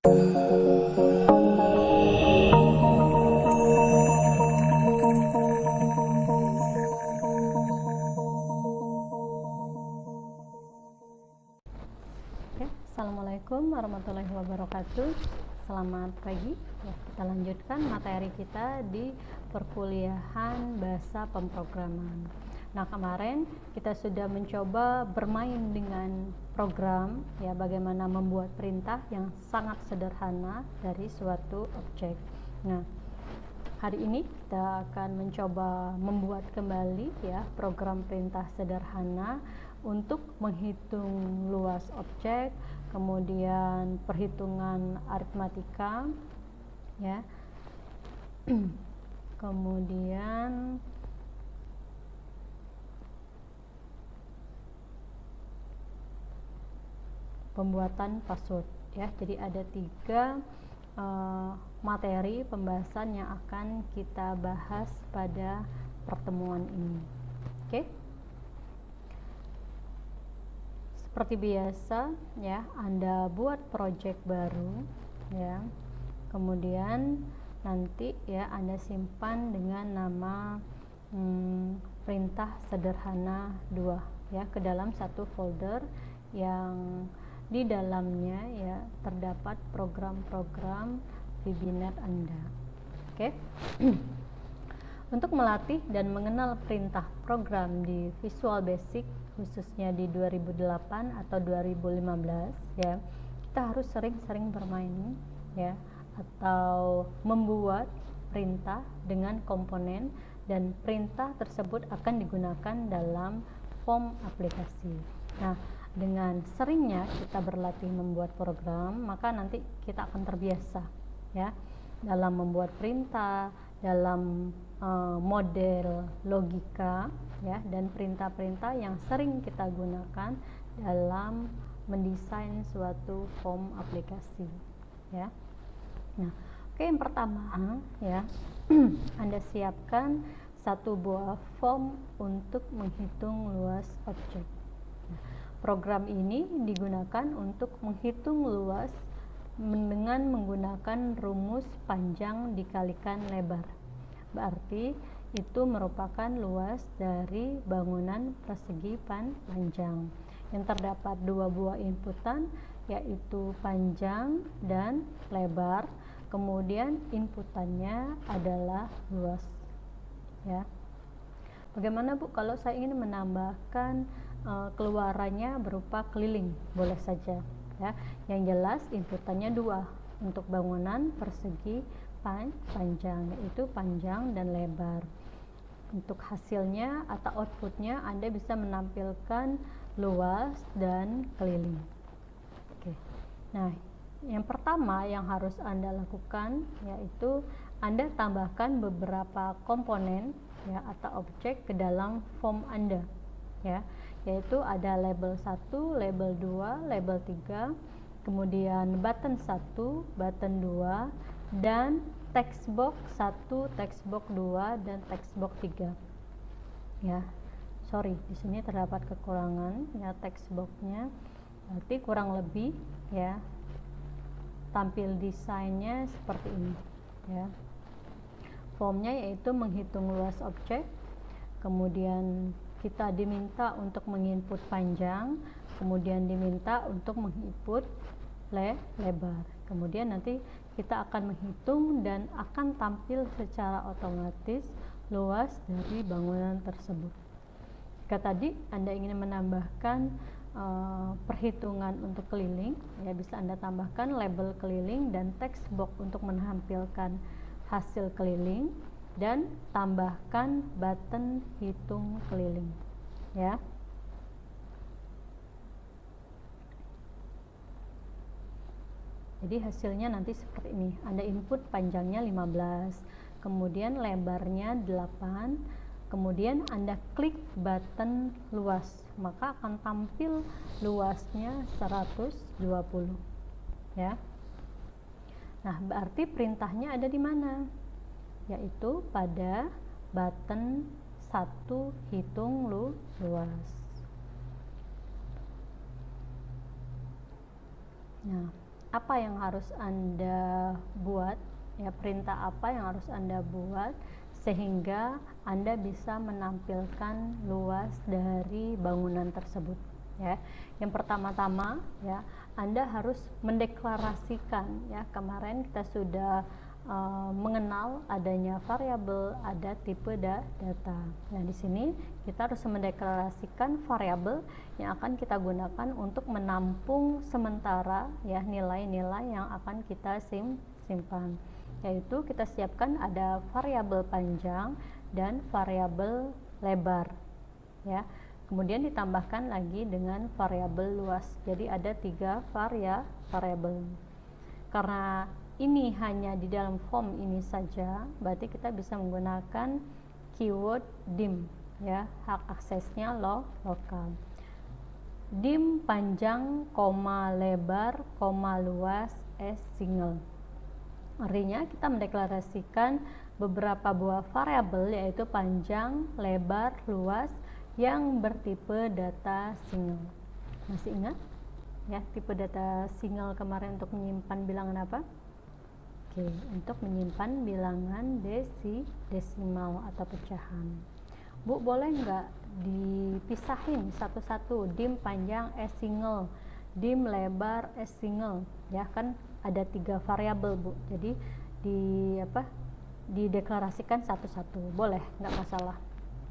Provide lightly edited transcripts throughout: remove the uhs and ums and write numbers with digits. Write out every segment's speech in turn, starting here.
Assalamualaikum warahmatullahi wabarakatuh. Selamat pagi. Kita lanjutkan materi kita di perkuliahan bahasa pemrograman. Nah, kemarin kita sudah mencoba bermain dengan program, bagaimana membuat perintah yang sangat sederhana dari suatu objek. Nah, hari ini kita akan mencoba membuat kembali program perintah sederhana untuk menghitung luas objek, kemudian perhitungan aritmatika, kemudian pembuatan password. Jadi ada 3 materi pembahasan yang akan kita bahas pada pertemuan ini. Oke. Seperti biasa, Anda buat project baru, Kemudian nanti Anda simpan dengan nama perintah sederhana 2, ke dalam satu folder yang di dalamnya terdapat program-program VBNet Anda. Oke. Untuk melatih dan mengenal perintah program di Visual Basic, khususnya di 2008 atau 2015, kita harus sering-sering bermain atau membuat perintah dengan komponen, dan perintah tersebut akan digunakan dalam form aplikasi. Nah, dengan seringnya kita berlatih membuat program, maka nanti kita akan terbiasa dalam membuat perintah, dalam model logika, dan perintah-perintah yang sering kita gunakan dalam mendesain suatu form aplikasi. Nah, yang pertama, Anda siapkan satu buah form untuk menghitung luas objek. Program ini digunakan untuk menghitung luas dengan menggunakan rumus panjang dikalikan lebar. Berarti itu merupakan luas dari bangunan persegi panjang yang terdapat 2 buah inputan, yaitu panjang dan lebar. Kemudian inputannya adalah luas. Bagaimana, Bu, kalau saya ingin menambahkan keluarannya berupa keliling? Boleh saja. Yang jelas inputannya 2 untuk bangunan persegi panjang, yaitu panjang dan lebar. Untuk hasilnya atau outputnya Anda bisa menampilkan luas dan keliling. Oke. Nah, yang pertama yang harus Anda lakukan yaitu Anda tambahkan beberapa komponen atau objek ke dalam form Anda, yaitu ada label 1, label 2, label 3, kemudian button 1, button 2, dan text box 1, text box 2, dan text box 3. Sorry, di sini terdapat kekurangan text box-nya. Berarti kurang lebih tampil desainnya seperti ini. Formnya yaitu menghitung luas objek, kemudian kita diminta untuk menginput panjang, kemudian diminta untuk menginput lebar. Kemudian nanti kita akan menghitung dan akan tampil secara otomatis luas dari bangunan tersebut. Jika tadi Anda ingin menambahkan perhitungan untuk keliling, bisa Anda tambahkan label keliling dan text box untuk menampilkan hasil keliling, dan tambahkan button hitung keliling. Jadi hasilnya nanti seperti ini. Anda input panjangnya 15, kemudian lebarnya 8, kemudian Anda klik button luas, maka akan tampil luasnya 120. Nah, berarti perintahnya ada di mana? Yaitu pada button 1 hitung luas. Nah, apa yang harus Anda buat, ya, perintah apa yang harus Anda buat sehingga Anda bisa menampilkan luas dari bangunan tersebut, ya. Yang pertama-tama, ya, Anda harus mendeklarasikan, ya. Kemarin kita sudah mengenal adanya variabel, ada tipe data. Nah, di sini kita harus mendeklarasikan variabel yang akan kita gunakan untuk menampung sementara, ya, nilai-nilai yang akan kita simpan. Yaitu kita siapkan ada variabel panjang dan variabel lebar, ya. Kemudian ditambahkan lagi dengan variabel luas. Jadi ada 3 variabel. Karena ini hanya di dalam form ini saja, berarti kita bisa menggunakan keyword dim, ya, hak aksesnya lokal. Dim panjang, lebar, luas, single. Artinya kita mendeklarasikan beberapa buah variabel, yaitu panjang, lebar, luas yang bertipe data single. Masih ingat? Ya, tipe data single kemarin untuk menyimpan bilangan apa? Oke, untuk menyimpan bilangan desimal atau pecahan. Bu, boleh nggak dipisahin satu-satu, dim panjang single, dim lebar single, ya kan ada 3 variabel, Bu. Jadi dideklarasikan satu-satu, boleh, nggak masalah,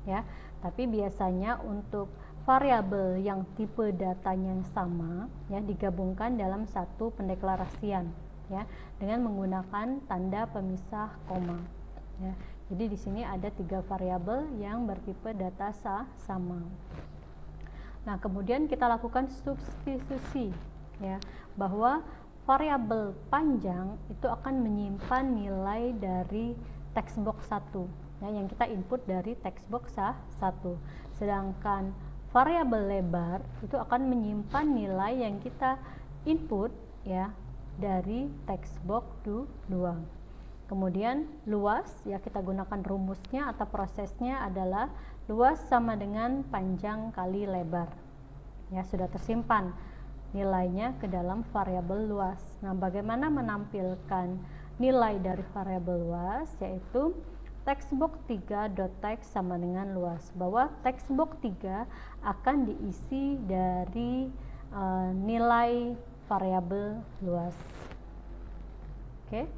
ya. Tapi biasanya untuk variabel yang tipe datanya sama, ya, digabungkan dalam satu pendeklarasian, ya, dengan menggunakan tanda pemisah koma, ya. Jadi di sini ada 3 variabel yang bertipe data sama. Nah, kemudian kita lakukan substitusi, ya, bahwa variabel panjang itu akan menyimpan nilai dari text box 1, ya, yang kita input dari text box 1. Sedangkan variabel lebar itu akan menyimpan nilai yang kita input, ya, dari text box 2. Kemudian luas, ya, kita gunakan rumusnya atau prosesnya adalah luas sama dengan panjang kali lebar. Ya, sudah tersimpan nilainya ke dalam variabel luas. Nah, bagaimana menampilkan nilai dari variabel luas? Yaitu textbox 3.text sama dengan luas, bahwa textbox 3 akan diisi dari nilai variabel luas. Oke.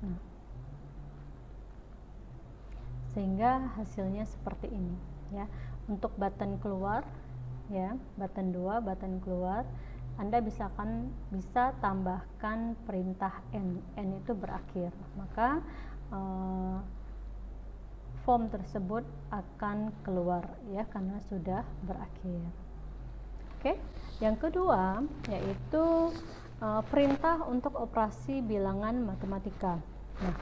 Nah, sehingga hasilnya seperti ini, ya. Untuk button keluar, ya, button 2, button keluar, Anda bisa tambahkan perintah n itu berakhir, maka form tersebut akan keluar, ya, karena sudah berakhir. Oke. Yang kedua yaitu perintah untuk operasi bilangan matematika. Nah,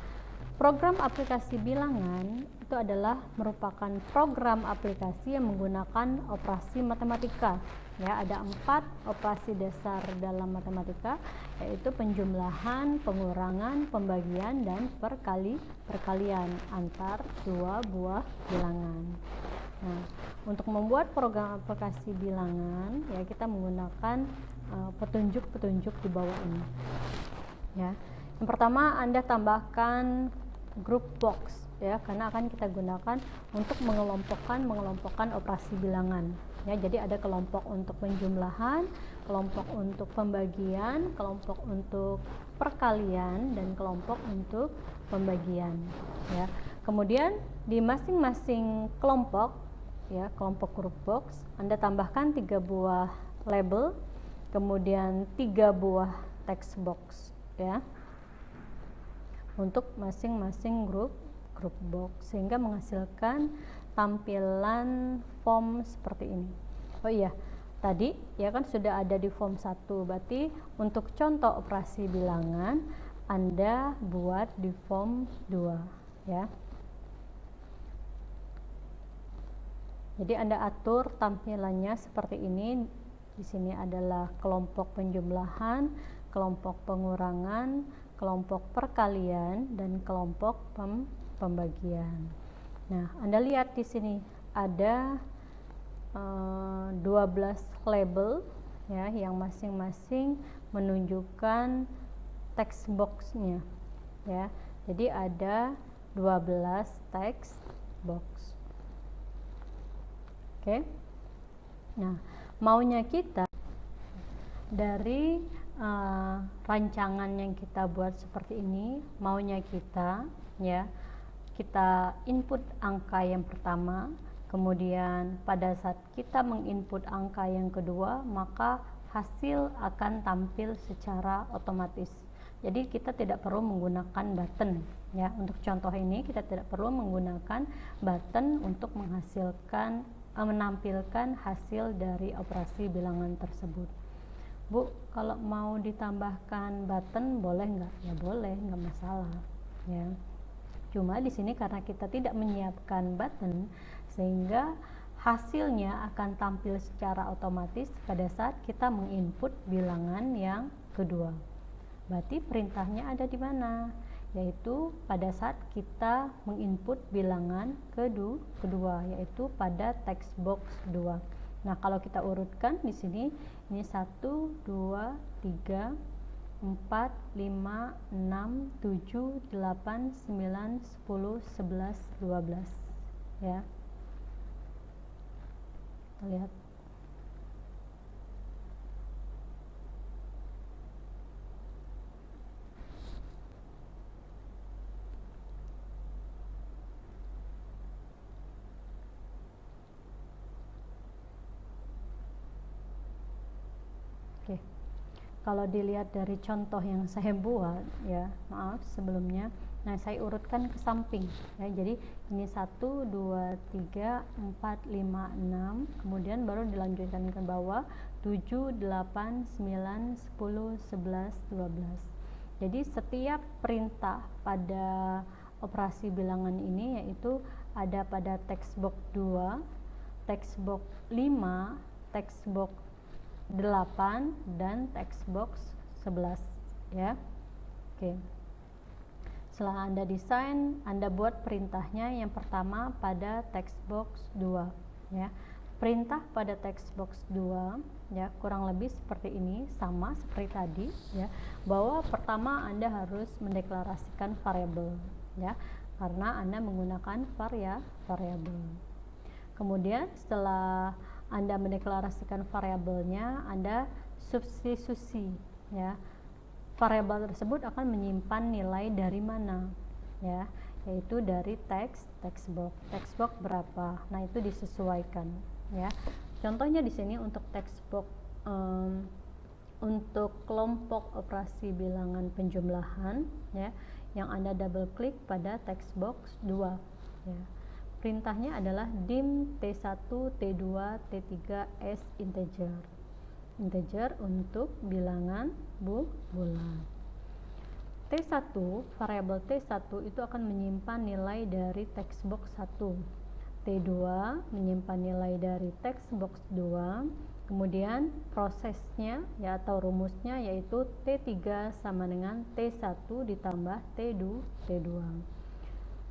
program aplikasi bilangan itu adalah merupakan program aplikasi yang menggunakan operasi matematika. Ya, ada 4 operasi dasar dalam matematika, yaitu penjumlahan, pengurangan, pembagian, dan perkalian antar 2 buah bilangan. Nah, untuk membuat program aplikasi bilangan, ya, kita menggunakan petunjuk-petunjuk di bawah ini, ya. Yang pertama, Anda tambahkan group box, ya, karena akan kita gunakan untuk mengelompokkan operasi bilangan, ya. Jadi ada kelompok untuk penjumlahan, kelompok untuk pembagian, kelompok untuk perkalian, dan kelompok untuk pembagian, ya. Kemudian di masing-masing kelompok, ya, kelompok group box, Anda tambahkan 3 buah label, kemudian 3 buah text box, ya, untuk masing-masing grup box, sehingga menghasilkan tampilan form seperti ini. Oh iya, tadi, ya, kan sudah ada di form 1, berarti untuk contoh operasi bilangan Anda buat di form 2, ya. Jadi Anda atur tampilannya seperti ini. Di sini adalah kelompok penjumlahan, kelompok pengurangan, kelompok perkalian, dan kelompok pembagian. Nah, Anda lihat di sini ada 12 label, ya, yang masing-masing menunjukkan text box-nya ya. Jadi ada 12 text box. Oke. Nah, maunya kita dari rancangan yang kita buat seperti ini, maunya kita ya, kita input angka yang pertama, kemudian pada saat kita menginput angka yang kedua, maka hasil akan tampil secara otomatis. Jadi kita tidak perlu menggunakan button ya. Untuk contoh ini kita tidak perlu menggunakan button untuk menampilkan hasil dari operasi bilangan tersebut. Bu, kalau mau ditambahkan button boleh nggak? Ya boleh, nggak masalah ya. Cuma di sini karena kita tidak menyiapkan button, sehingga hasilnya akan tampil secara otomatis pada saat kita menginput bilangan yang kedua. Berarti perintahnya ada di mana? Yaitu pada saat kita menginput bilangan kedua, yaitu pada text box 2. Nah, kalau kita urutkan di sini, ini 1, 2, 3, 4, 5, 6, 7, 8, 9, 10, 11, 12 ya. Kita lihat. Oke. Kalau dilihat dari contoh yang saya buat ya, maaf sebelumnya. Nah, saya urutkan ke samping ya. Jadi ini 1, 2, 3, 4, 5, 6, kemudian baru dilanjutkan ke bawah 7, 8, 9, 10, 11, 12. Jadi setiap perintah pada operasi bilangan ini yaitu ada pada text box 2, text box 5, text box 8 dan text box 11 ya. Oke. Setelah Anda desain, Anda buat perintahnya yang pertama pada text box 2 ya. Perintah pada text box 2 ya kurang lebih seperti ini, sama seperti tadi ya, bahwa pertama Anda harus mendeklarasikan variabel ya, karena Anda menggunakan variabel. Kemudian setelah Anda mendeklarasikan variabelnya, Anda substitusi ya. Variabel tersebut akan menyimpan nilai dari mana ya, yaitu dari text box. Text box berapa? Nah, itu disesuaikan ya. Contohnya di sini untuk text box untuk kelompok operasi bilangan penjumlahan ya, yang Anda double klik pada text box 2 ya. Perintahnya adalah dim T1, T2, T3 as integer untuk bilangan bulan. T1, variabel T1 itu akan menyimpan nilai dari text box 1. T2 menyimpan nilai dari text box 2. Kemudian prosesnya ya atau rumusnya yaitu T3 sama dengan T1 ditambah T2.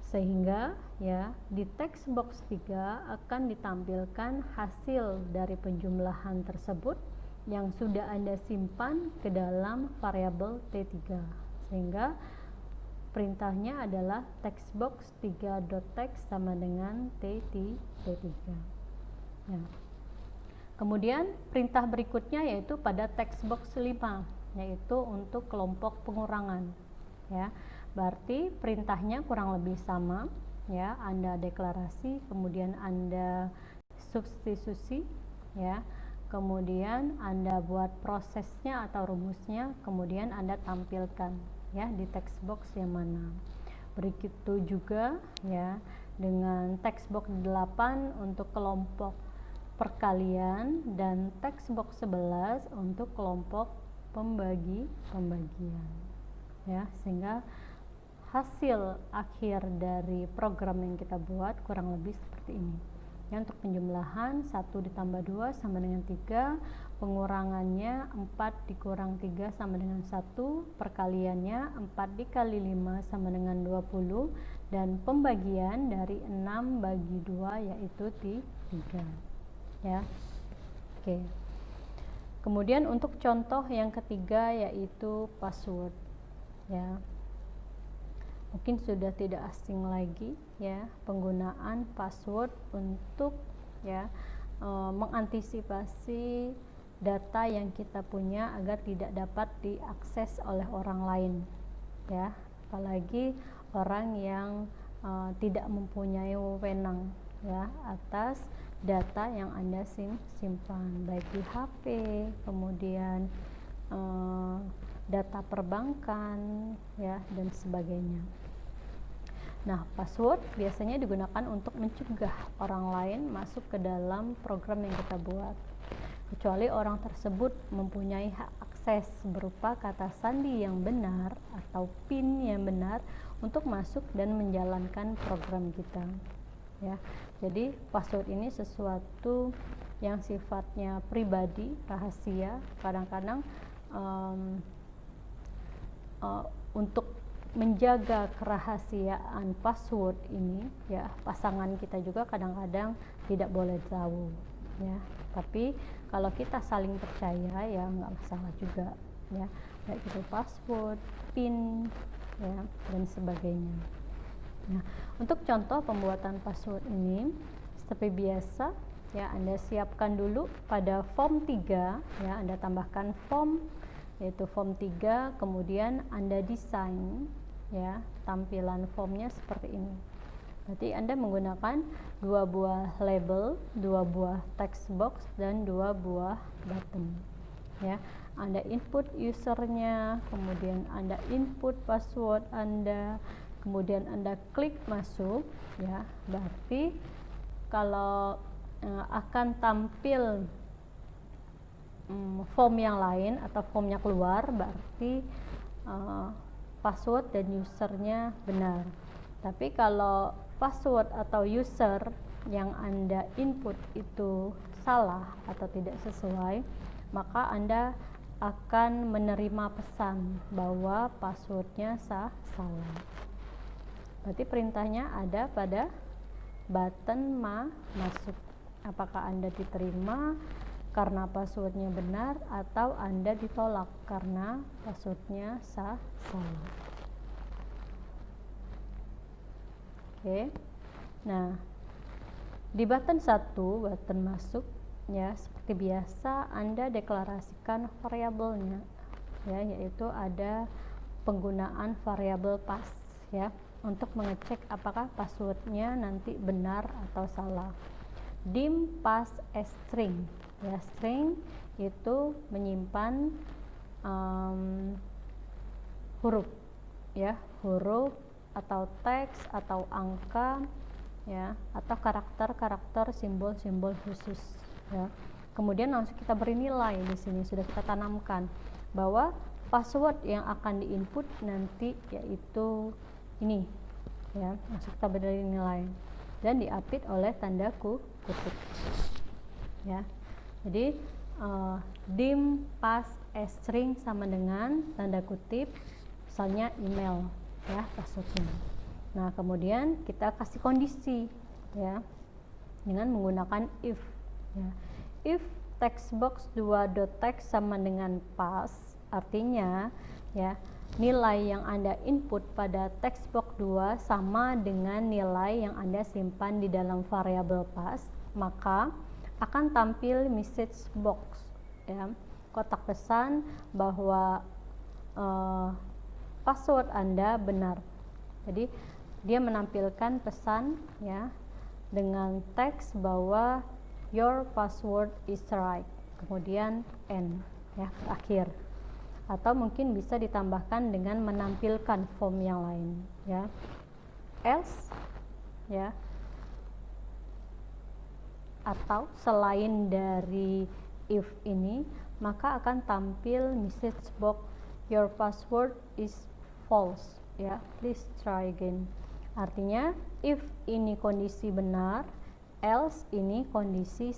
Sehingga ya di text box 3 akan ditampilkan hasil dari penjumlahan tersebut yang sudah Anda simpan ke dalam variabel T3. Sehingga perintahnya adalah text box 3.text sama dengan T3 ya. Kemudian perintah berikutnya yaitu pada text box 5, yaitu untuk kelompok pengurangan ya. Berarti perintahnya kurang lebih sama ya, Anda deklarasi, kemudian Anda substitusi ya, kemudian Anda buat prosesnya atau rumusnya, kemudian Anda tampilkan ya di text box yang mana. Begitu juga ya dengan text box 8 untuk kelompok perkalian dan text box 11 untuk kelompok pembagian ya, sehingga hasil akhir dari program yang kita buat kurang lebih seperti ini ya. Untuk penjumlahan 1 ditambah 2 sama dengan 3, pengurangannya 4 dikurang 3 sama dengan 1, perkaliannya 4 dikali 5 sama dengan 20, dan pembagian dari 6 bagi 2 yaitu 3 ya. Oke. Kemudian untuk contoh yang ketiga yaitu password, ya. Mungkin sudah tidak asing lagi ya penggunaan password untuk ya mengantisipasi data yang kita punya agar tidak dapat diakses oleh orang lain, ya, apalagi orang yang tidak mempunyai wewenang ya atas data yang Anda simpan, baik di HP, kemudian data perbankan ya dan sebagainya. Nah, password biasanya digunakan untuk mencegah orang lain masuk ke dalam program yang kita buat, kecuali orang tersebut mempunyai hak akses berupa kata sandi yang benar atau PIN yang benar untuk masuk dan menjalankan program kita. Ya, jadi password ini sesuatu yang sifatnya pribadi, rahasia. Kadang-kadang untuk menjaga kerahasiaan password ini ya pasangan kita juga kadang-kadang tidak boleh tahu ya, tapi kalau kita saling percaya ya nggak masalah juga ya, baik itu password, PIN ya dan sebagainya. Nah, untuk contoh pembuatan password ini seperti biasa ya, Anda siapkan dulu pada form 3 ya, Anda tambahkan form yaitu form 3, kemudian Anda desain ya tampilan formnya seperti ini. Berarti Anda menggunakan 2 buah label, 2 buah text box dan 2 buah button ya. Anda input usernya, kemudian Anda input password Anda, kemudian Anda klik masuk ya. Berarti kalau akan tampil form yang lain atau formnya keluar, berarti password dan usernya benar. Tapi kalau password atau user yang Anda input itu salah atau tidak sesuai, maka Anda akan menerima pesan bahwa passwordnya salah. Berarti perintahnya ada pada button masuk. Apakah Anda diterima karena passwordnya benar atau Anda ditolak karena passwordnya salah. Oke. Nah, di button 1, button masuk ya, seperti biasa Anda deklarasikan variabelnya ya, yaitu ada penggunaan variabel pass ya untuk mengecek apakah passwordnya nanti benar atau salah. Dim pass string ya, string itu menyimpan huruf ya, huruf atau teks atau angka ya, atau karakter-karakter simbol-simbol khusus ya. Kemudian langsung kita beri nilai. Di sini sudah kita tanamkan bahwa password yang akan diinput nanti yaitu ini ya, langsung kita beri nilai dan diapit oleh tanda kutip ya. Jadi dim pass string sama dengan tanda kutip misalnya email ya passwordnya. Nah, kemudian kita kasih kondisi ya dengan menggunakan if ya. If textbox 2.text sama dengan pass, artinya ya nilai yang Anda input pada textbox 2 sama dengan nilai yang Anda simpan di dalam variabel pass, maka akan tampil message box ya, kotak pesan bahwa password Anda benar. Jadi dia menampilkan pesan ya dengan teks bahwa your password is right, kemudian end ya, akhir. Atau mungkin bisa ditambahkan dengan menampilkan form yang lain ya. Else ya, atau selain dari if ini, maka akan tampil message box your password is false ya, please try again. Artinya if ini kondisi benar, else ini kondisi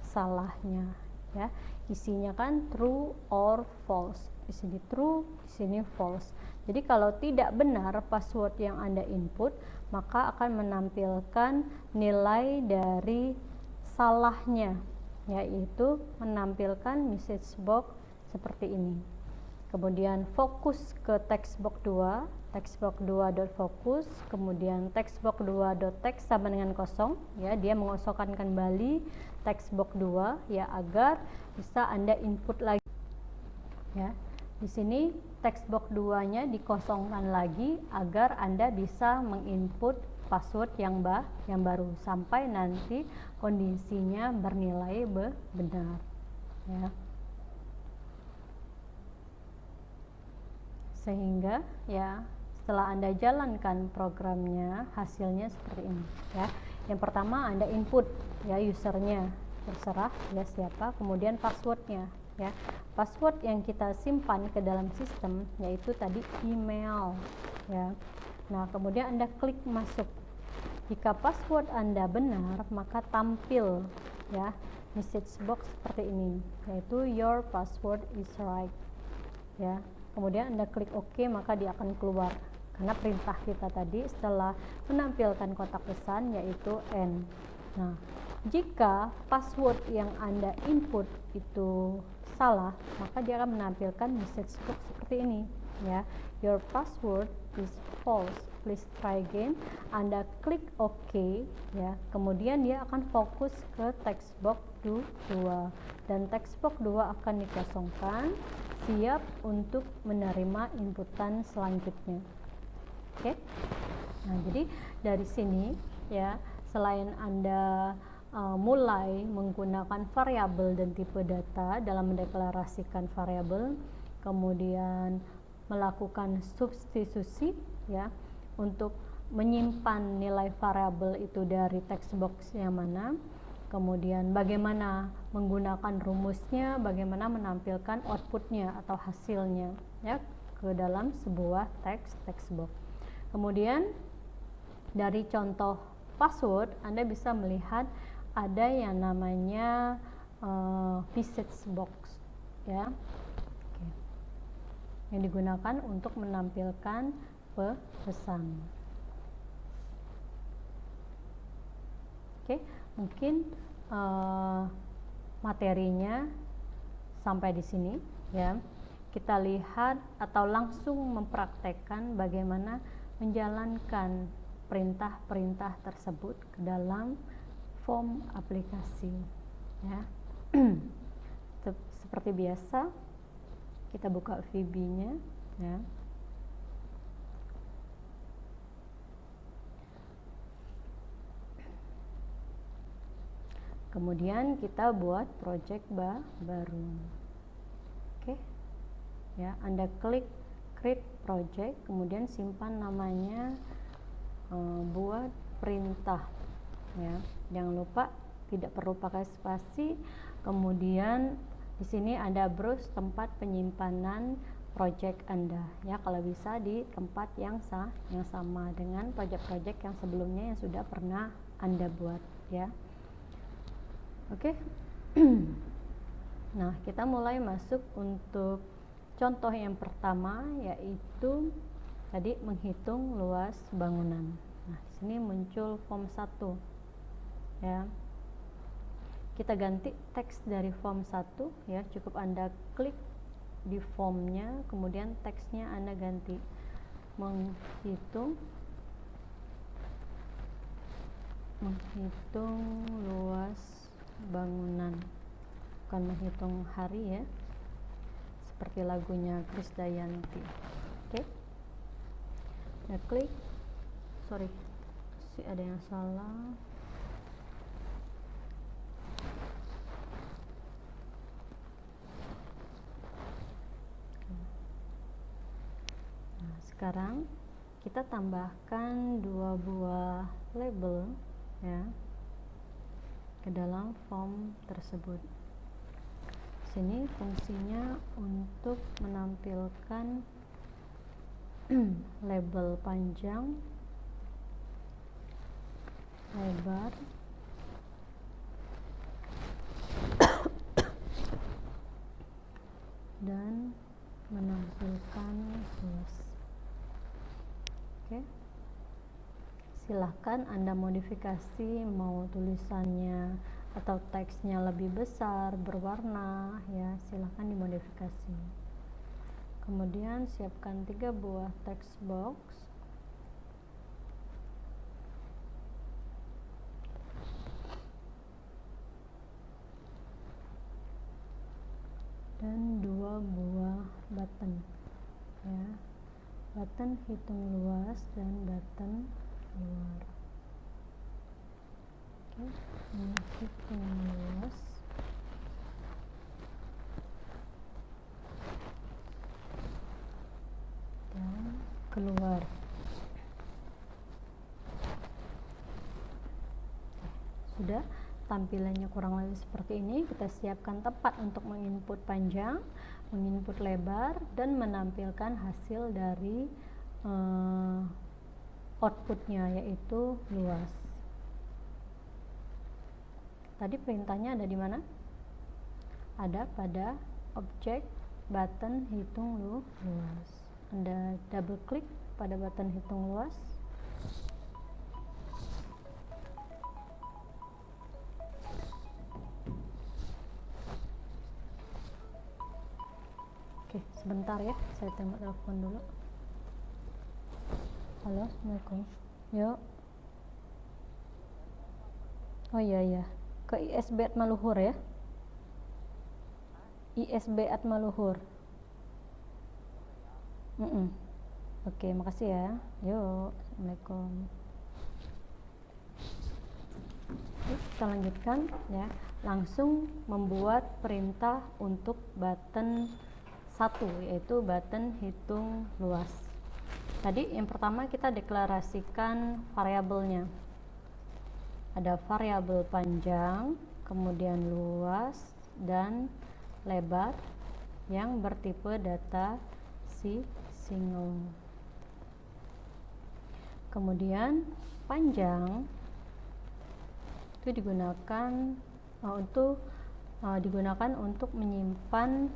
salahnya ya. Isinya kan true or false. Di sini true, di sini false. Jadi kalau tidak benar password yang Anda input, maka akan menampilkan nilai dari salahnya yaitu menampilkan message box seperti ini. Kemudian fokus ke text box 2, text box 2.focus, kemudian text box 2.text sama dengan kosong, ya, dia mengosongkan kembali text box 2 ya agar bisa Anda input lagi. Ya. Di sini text box 2-nya dikosongkan lagi agar Anda bisa menginput password yang baru sampai nanti kondisinya bernilai benar. Ya. Sehingga ya setelah Anda jalankan programnya hasilnya seperti ini ya. Yang pertama Anda input ya usernya, terserah ya siapa, kemudian passwordnya ya. Password yang kita simpan ke dalam sistem yaitu tadi email ya. Nah, kemudian Anda klik masuk. Jika password Anda benar, maka tampil ya message box seperti ini, yaitu your password is right ya. Kemudian Anda klik OK, maka dia akan keluar karena perintah kita tadi setelah menampilkan kotak pesan yaitu N. Nah, jika password yang Anda input itu salah, maka dia akan menampilkan message box seperti ini ya. Your password is false, please try again. Anda klik OK ya. Kemudian dia akan fokus ke text box 2 dan text box 2 akan dikosongkan, siap untuk menerima inputan selanjutnya. Oke. Nah, jadi dari sini ya, selain Anda mulai menggunakan variabel dan tipe data dalam mendeklarasikan variabel, kemudian melakukan substitusi ya untuk menyimpan nilai variabel itu dari text box yang mana, kemudian bagaimana menggunakan rumusnya, bagaimana menampilkan outputnya atau hasilnya ya ke dalam sebuah text box. Kemudian dari contoh password Anda bisa melihat ada yang namanya message box ya. Oke. Yang digunakan untuk menampilkan pesan. Oke, mungkin materinya sampai di sini ya. Kita lihat atau langsung mempraktekkan bagaimana menjalankan perintah-perintah tersebut ke dalam form aplikasi ya. Seperti biasa kita buka VB-nya ya. Kemudian kita buat project baru. Oke. Ya, Anda klik create project, kemudian simpan namanya buat perintah ya. Jangan lupa tidak perlu pakai spasi. Kemudian di sini Anda browse tempat penyimpanan project Anda ya, kalau bisa di tempat yang sama dengan project-project yang sebelumnya yang sudah pernah Anda buat ya. Oke. Nah, kita mulai masuk untuk contoh yang pertama, yaitu tadi menghitung luas bangunan. Nah, di sini muncul form 1 ya. Kita ganti teks dari form 1 ya, cukup Anda klik di formnya, kemudian teksnya Anda ganti menghitung luas bangunan, bukan menghitung hari ya, seperti lagunya Krisdayanti. Oke. Nah, klik, ada yang salah. Nah, sekarang kita tambahkan 2 buah label ya ke dalam form tersebut. Sini fungsinya untuk menampilkan label panjang, lebar, dan menampilkan luas. Oke. Silahkan Anda modifikasi mau tulisannya atau teksnya lebih besar, berwarna, ya silahkan dimodifikasi. Kemudian siapkan 3 buah text box. Dan 2 buah button, ya, button hitung luas dan button luar. Oke, hitung luas dan keluar. Sudah, tampilannya kurang lebih seperti ini. Kita siapkan tempat untuk menginput panjang, menginput lebar, dan menampilkan hasil dari outputnya, yaitu luas. Tadi perintahnya ada di mana? Ada pada objek button hitung luas. Anda double klik pada button hitung luas. Oke, sebentar ya, saya tembak telepon dulu. Halo, Assalamualaikum. Yuk. Oh iya, ke ISB Atmaluhur ya. ISB Atmaluhur. Oke, makasih ya. Yuk, Assalamualaikum. Kita lanjutkan ya. Langsung membuat perintah untuk button 1, yaitu button hitung luas. Tadi yang pertama kita deklarasikan variabelnya. Ada variabel panjang, kemudian luas dan lebar yang bertipe data single. Kemudian panjang itu digunakan untuk menyimpan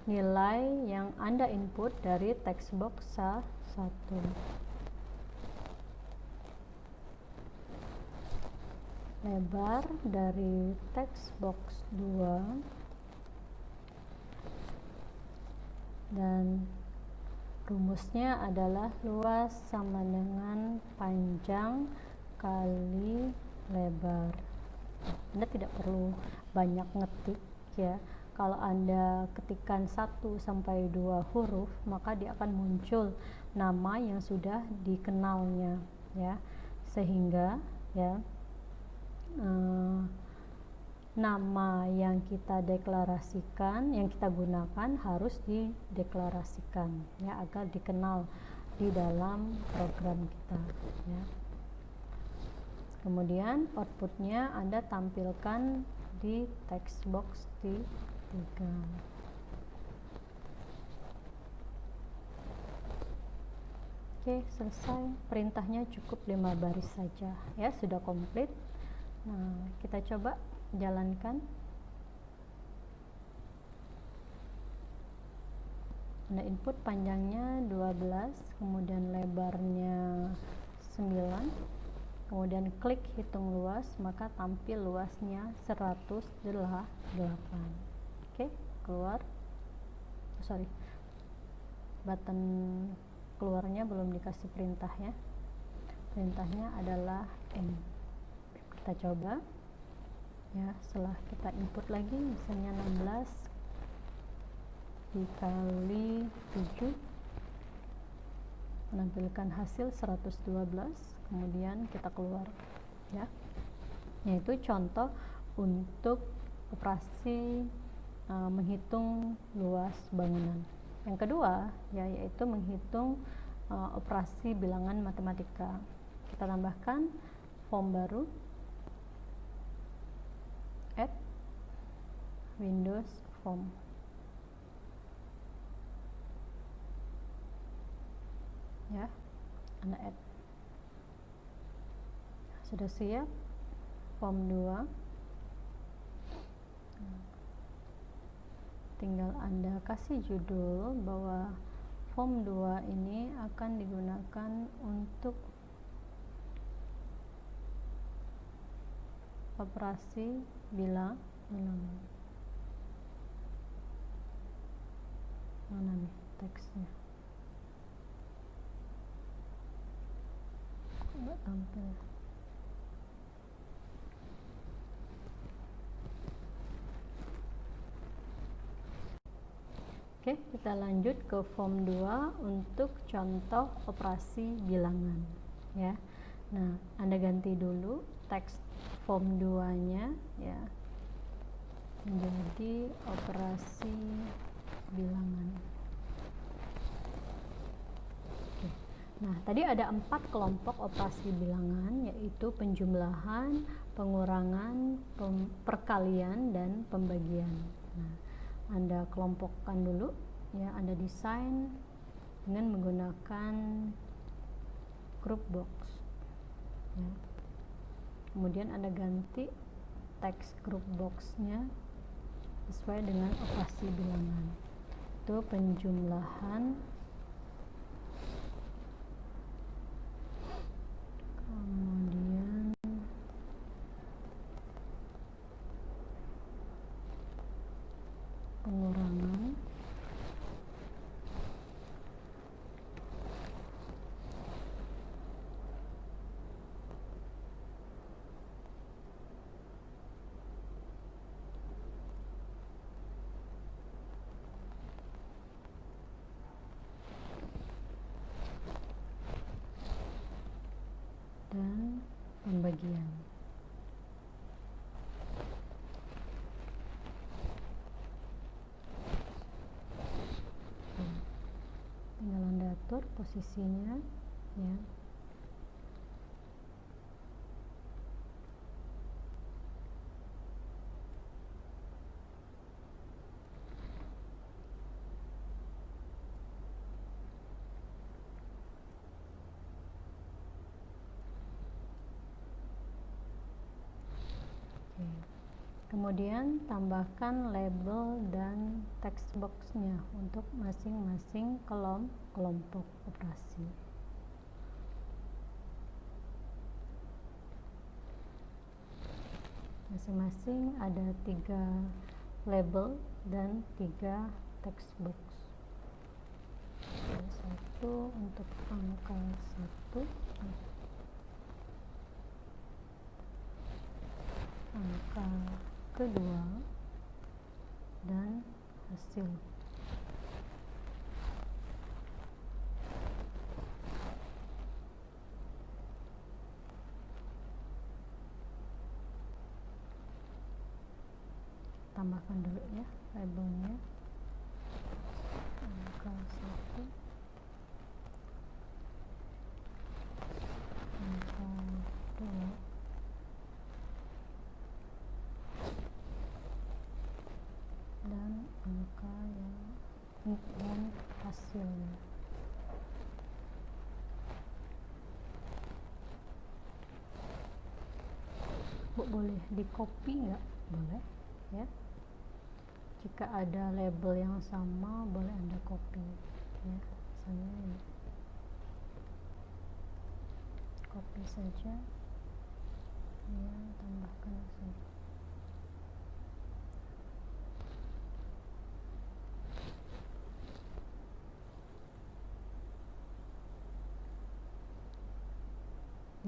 nilai yang Anda input dari text box 1. Lebar dari text box 2 dan rumusnya adalah luas sama dengan panjang kali lebar. Anda tidak perlu banyak ngetik ya. Kalau Anda ketikkan 1 sampai 2 huruf, maka dia akan muncul nama yang sudah dikenalnya ya. Sehingga ya nama yang kita deklarasikan, yang kita gunakan harus dideklarasikan ya, agar dikenal di dalam program kita ya. Kemudian outputnya Anda tampilkan di text box 3. Oke, selesai. Perintahnya cukup 5 baris saja ya, sudah komplit. Nah, kita coba jalankan. Anda input panjangnya 12, kemudian lebarnya 9, kemudian klik hitung luas, maka tampil luasnya 108. Oke, keluar. Button keluarnya belum dikasih perintah ya. Perintahnya adalah M. Kita coba ya, setelah kita input lagi misalnya 16 dikali 7 menampilkan hasil 112, kemudian kita keluar ya. Yaitu contoh untuk operasi menghitung luas bangunan. Yang kedua ya, yaitu menghitung operasi bilangan matematika. Kita tambahkan form baru, add Windows form. Ya, Anda add. Sudah siap form 2. Tinggal Anda kasih judul bahwa form 2 ini akan digunakan untuk operasi bilangan. Mana nih teksnya? Kok nggak tampil? Oke, kita lanjut ke form 2 untuk contoh operasi bilangan ya. Nah, Anda ganti dulu teks form 2-nya ya menjadi operasi bilangan. Oke. Nah, tadi ada 4 kelompok operasi bilangan, yaitu penjumlahan, pengurangan, perkalian, dan pembagian. Nah, Anda kelompokkan dulu ya, Anda desain dengan menggunakan group box ya. Kemudian Anda ganti teks group box-nya sesuai dengan operasi bilangan. Itu penjumlahan, kemudian pengurangan, dan pembagian. Tinggal Anda atur posisinya ya. Kemudian tambahkan label dan text box-nya untuk masing-masing kelompok operasi. Masing-masing ada 3 label dan 3 text box. Satu untuk angka 1, angka kedua, dan hasil. Tambahkan dulu ya labelnya. Angka 1, angka 2, dan angka dan hasilnya. Boleh di copy nggak? Boleh ya. Jika ada label yang sama boleh Anda copy ya. Misalnya ini, copy saja ya, tambahkan saja.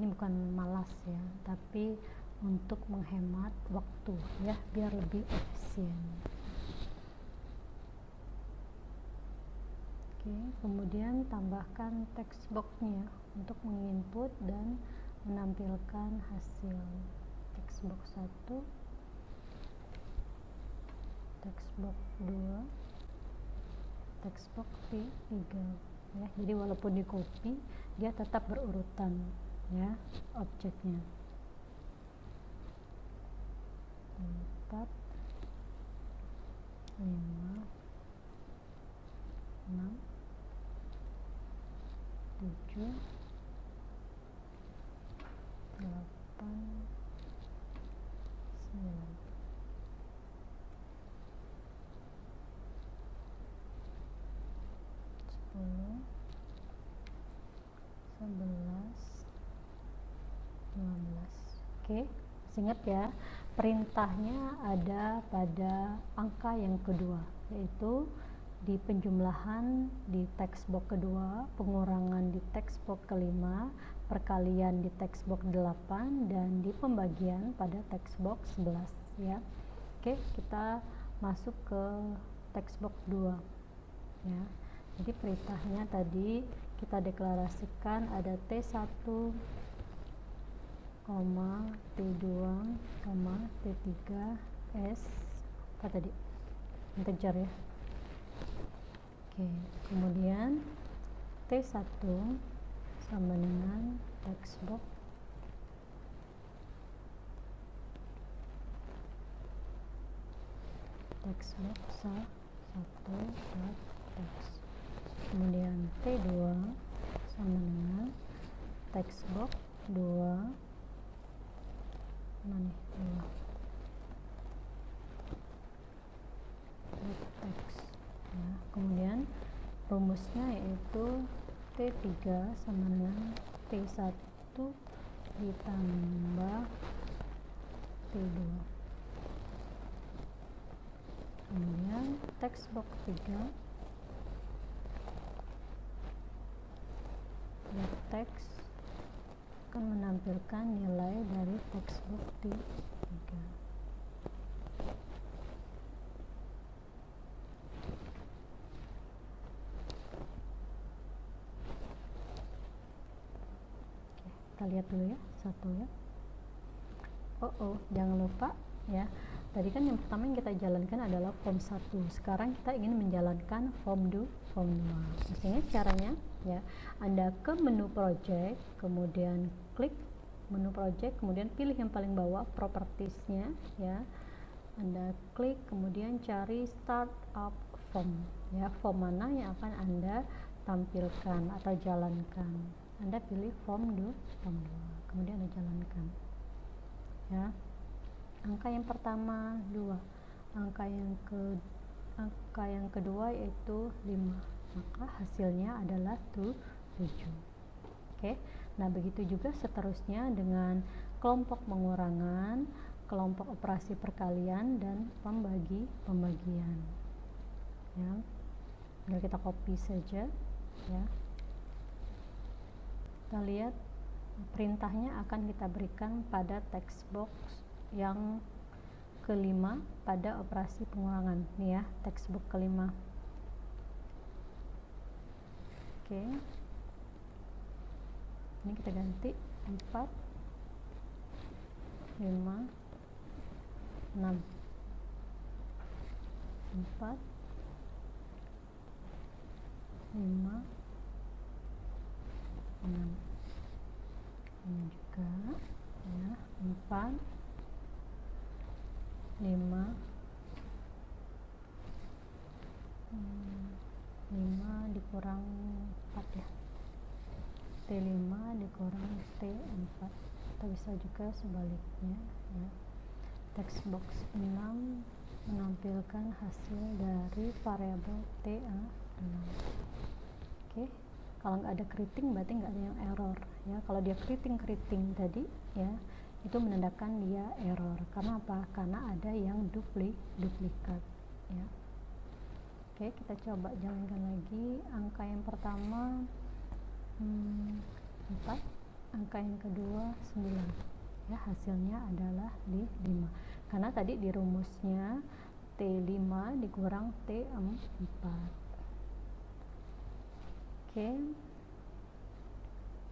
Ini bukan malas ya, tapi untuk menghemat waktu ya, biar lebih efisien. Oke, kemudian tambahkan text box-nya untuk menginput dan menampilkan hasil. Text box 1, text box 2, text box 3 ya. Jadi walaupun di copy dia tetap berurutan ya objeknya. 4, 5, 6, 7, 8, 9. Oke, Ingat ya, perintahnya ada pada angka yang kedua, yaitu di penjumlahan di text box kedua, pengurangan di text box kelima, perkalian di text box 8, dan di pembagian pada text box 11 ya. Oke, kita masuk ke text box 2 ya. Jadi perintahnya tadi kita deklarasikan ada T1, T2, T3, S apa tadi? Integer ya. Oke, kemudian T1 sama dengan text box satu dot text. Kemudian T2 sama dengan text box 2 mana nih 2 dot text ya. Kemudian rumusnya yaitu T3 sama dengan T1 ditambah T2. Kemudian text box 3 dot text akan menampilkan nilai dari text box 3. Kita lihat dulu ya satu ya. Jangan lupa ya, tadi kan yang pertama yang kita jalankan adalah form 1. Sekarang kita ingin menjalankan form 2. Maksudnya caranya ya, Anda ke menu project, kemudian klik menu project, kemudian pilih yang paling bawah propertiesnya ya. Anda klik, kemudian cari startup form ya, form mana yang akan Anda tampilkan atau jalankan. Anda pilih form 2, kemudian Anda jalankan ya. Angka yang pertama 2, angka yang kedua yaitu 5, maka hasilnya adalah 7. Oke, nah begitu juga seterusnya dengan kelompok pengurangan, kelompok operasi perkalian, dan pembagian ya. Tinggal kita copy saja ya. Kita lihat perintahnya akan kita berikan pada text box yang kelima pada operasi pengurangan nih ya, text box kelima. Oke, ini kita ganti 4, 5, 6, 4, 5, 6. Ini juga ya, 4, 5, 5 dikurang 4 ya, T5 dikurang T4, atau bisa juga sebaliknya ya. Text box 6 menampilkan hasil dari variabel TA6. Oke, kalau nggak ada keriting berarti nggak ada yang error ya. Kalau dia keriting tadi ya, itu menandakan dia error. Karena apa? Karena ada yang duplikat ya. Oke, kita coba jalankan lagi. Angka yang pertama 4, angka yang kedua 9 ya, hasilnya adalah di 5 karena tadi di rumusnya T5 dikurang T4. Oke,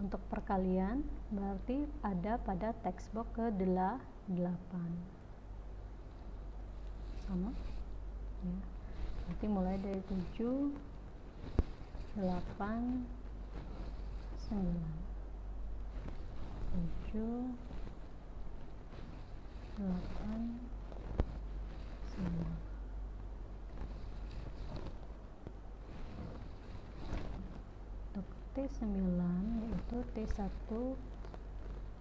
untuk perkalian berarti ada pada text box ke 8 sama ya. Berarti mulai dari 7, 8, 9, 7, 8, 9. Untuk T9 yaitu T1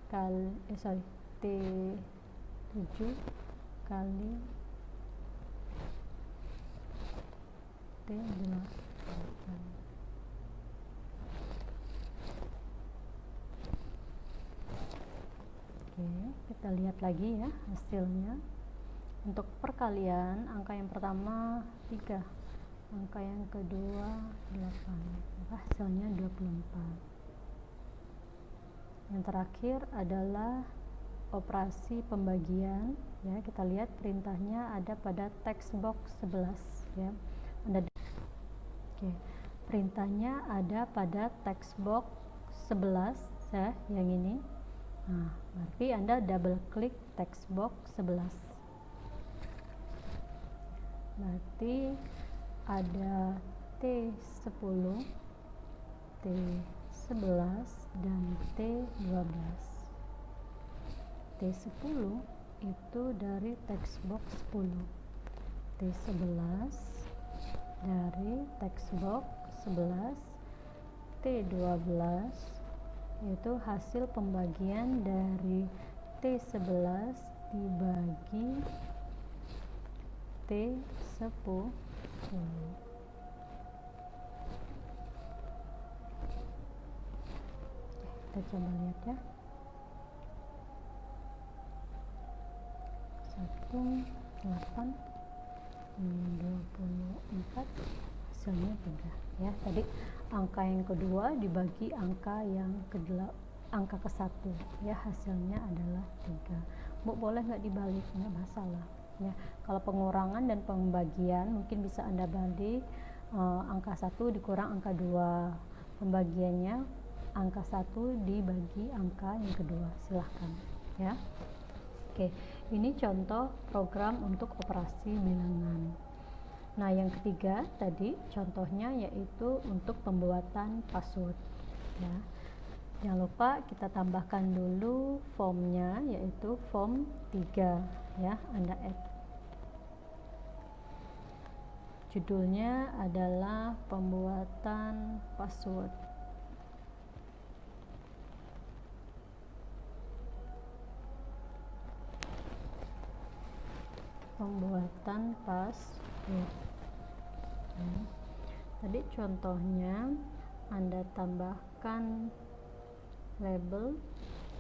kali T7 kali T8. Oke, kita kita lihat lagi ya hasilnya. Untuk perkalian, angka yang pertama 3, angka yang kedua 8, maka hasilnya 24. Yang terakhir adalah operasi pembagian ya. Kita lihat perintahnya ada pada text box 11 ya. Perintahnya ada pada text box 11 ya, yang ini. Nah, berarti Anda double klik text box 11. Berarti ada T10, T11 dan T12. T10 itu dari text box 10, T11 dari text box 11, T12 yaitu hasil pembagian dari T11 dibagi T10. Kita coba lihat ya. 8, 24, hasilnya 3 ya. Tadi angka yang kedua dibagi angka yang angka ke-1 ya, hasilnya adalah 3. Bu, boleh nggak dibalik? Nggak masalah ya. Kalau pengurangan dan pembagian mungkin bisa Anda balik, angka 1 dikurang angka 2, pembagiannya angka 1 dibagi angka yang kedua, silahkan ya. Oke, ini contoh program untuk operasi bilangan. Nah, yang ketiga tadi contohnya yaitu untuk pembuatan password ya. Jangan lupa kita tambahkan dulu formnya, yaitu form 3 ya. Anda add. Judulnya adalah pembuatan password. Pembuatan password. Tadi contohnya Anda tambahkan label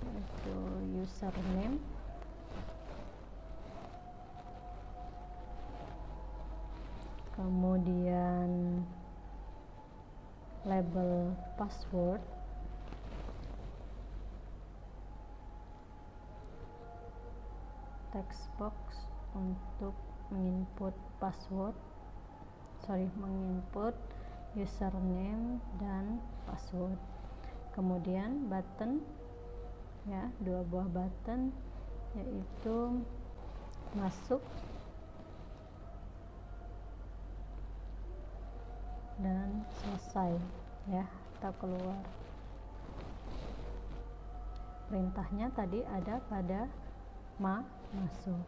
yaitu username, kemudian label password, text box untuk menginput menginput username dan password, kemudian button ya, 2 buah button yaitu masuk dan selesai ya, atau keluar. Perintahnya tadi ada pada masuk.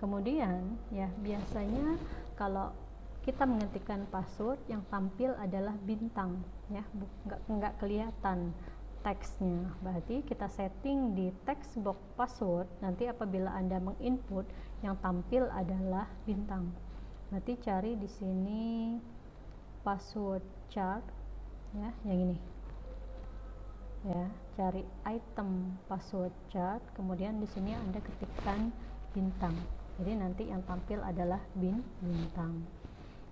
Kemudian ya, biasanya kalau kita mengetikkan password yang tampil adalah bintang ya, nggak kelihatan teksnya. Berarti kita setting di text box password, nanti apabila Anda menginput yang tampil adalah bintang. Berarti cari di sini password chart ya, yang ini ya, cari item password chart, kemudian di sini Anda ketikkan bintang. Jadi nanti yang tampil adalah bintang.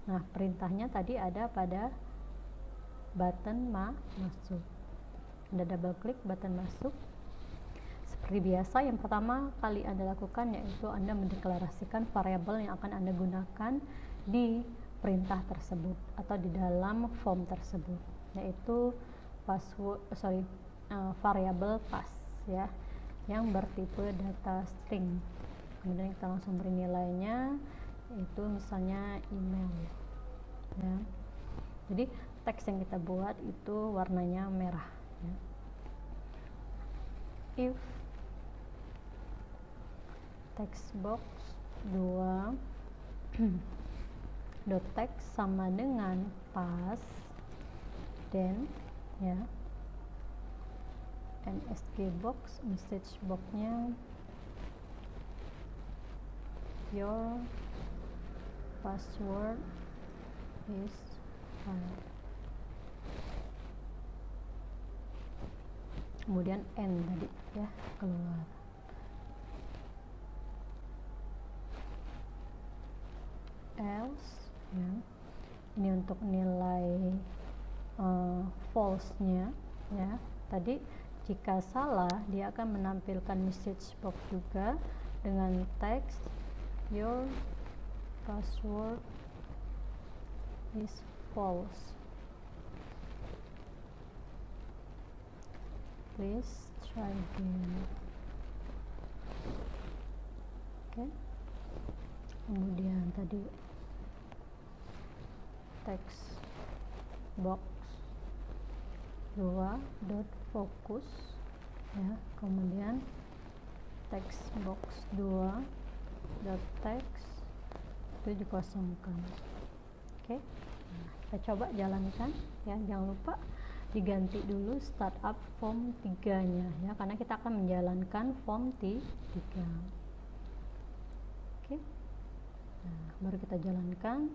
Nah, perintahnya tadi ada pada button masuk. Anda double klik button masuk. Seperti biasa, yang pertama kali Anda lakukan yaitu Anda mendeklarasikan variabel yang akan Anda gunakan di perintah tersebut atau di dalam form tersebut, yaitu variabel pass ya, yang bertipe data string. Kemudian kita langsung beri nilainya, itu misalnya email ya. Jadi teks yang kita buat itu warnanya merah ya. If text box 2 dot text sama dengan pass, then ya, msg box, message boxnya your password is fine. Kemudian end tadi ya, keluar. ya. Ini untuk nilai false-nya, ya. Tadi jika salah dia akan menampilkan message box juga dengan teks your password is false, please try again. Oke. Kemudian tadi teks box 2.focus, ya. Kemudian teks box 2.text itu dikosongkan. Oke. Nah, kita coba jalankan, ya. Jangan lupa diganti dulu startup form 3-nya, ya, karena kita akan menjalankan form 3. Oke. Nah, baru kita jalankan.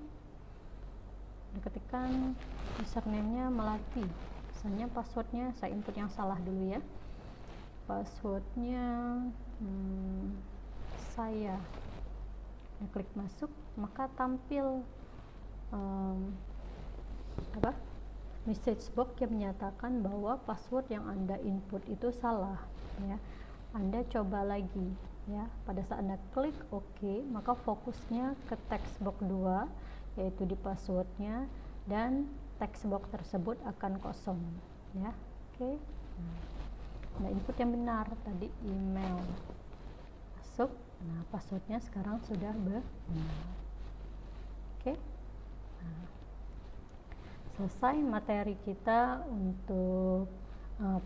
Ketikkan username-nya Melati. Misalnya passwordnya saya input yang salah dulu, ya. Passwordnya saya. Klik masuk, maka tampil message box yang menyatakan bahwa password yang Anda input itu salah, ya. Anda coba lagi, ya. Pada saat Anda klik OK, maka fokusnya ke text box 2, yaitu di passwordnya, dan text box tersebut akan kosong, ya. Oke. Nah, input yang benar tadi email masuk. Nah, passwordnya sekarang sudah benar. Oke. Nah, selesai materi kita untuk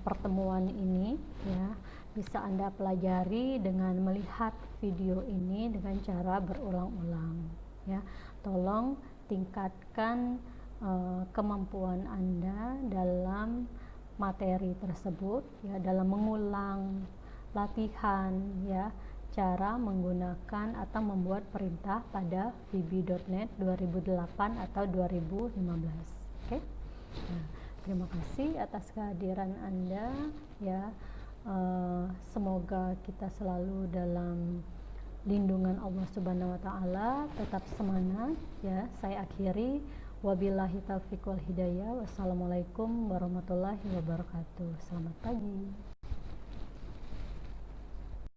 pertemuan ini, ya. Bisa Anda pelajari dengan melihat video ini dengan cara berulang-ulang, ya. Tolong tingkatkan kemampuan Anda dalam materi tersebut, ya, dalam mengulang latihan, ya, cara menggunakan atau membuat perintah pada VB.NET 2008 atau 2015. Oke. Nah, terima kasih atas kehadiran Anda, ya. Semoga kita selalu dalam lindungan Allah Subhanahu wa taala, tetap semangat, ya. Saya akhiri, wabillahi taufiq wal hidayah. Wassalamualaikum warahmatullahi wabarakatuh. Selamat pagi.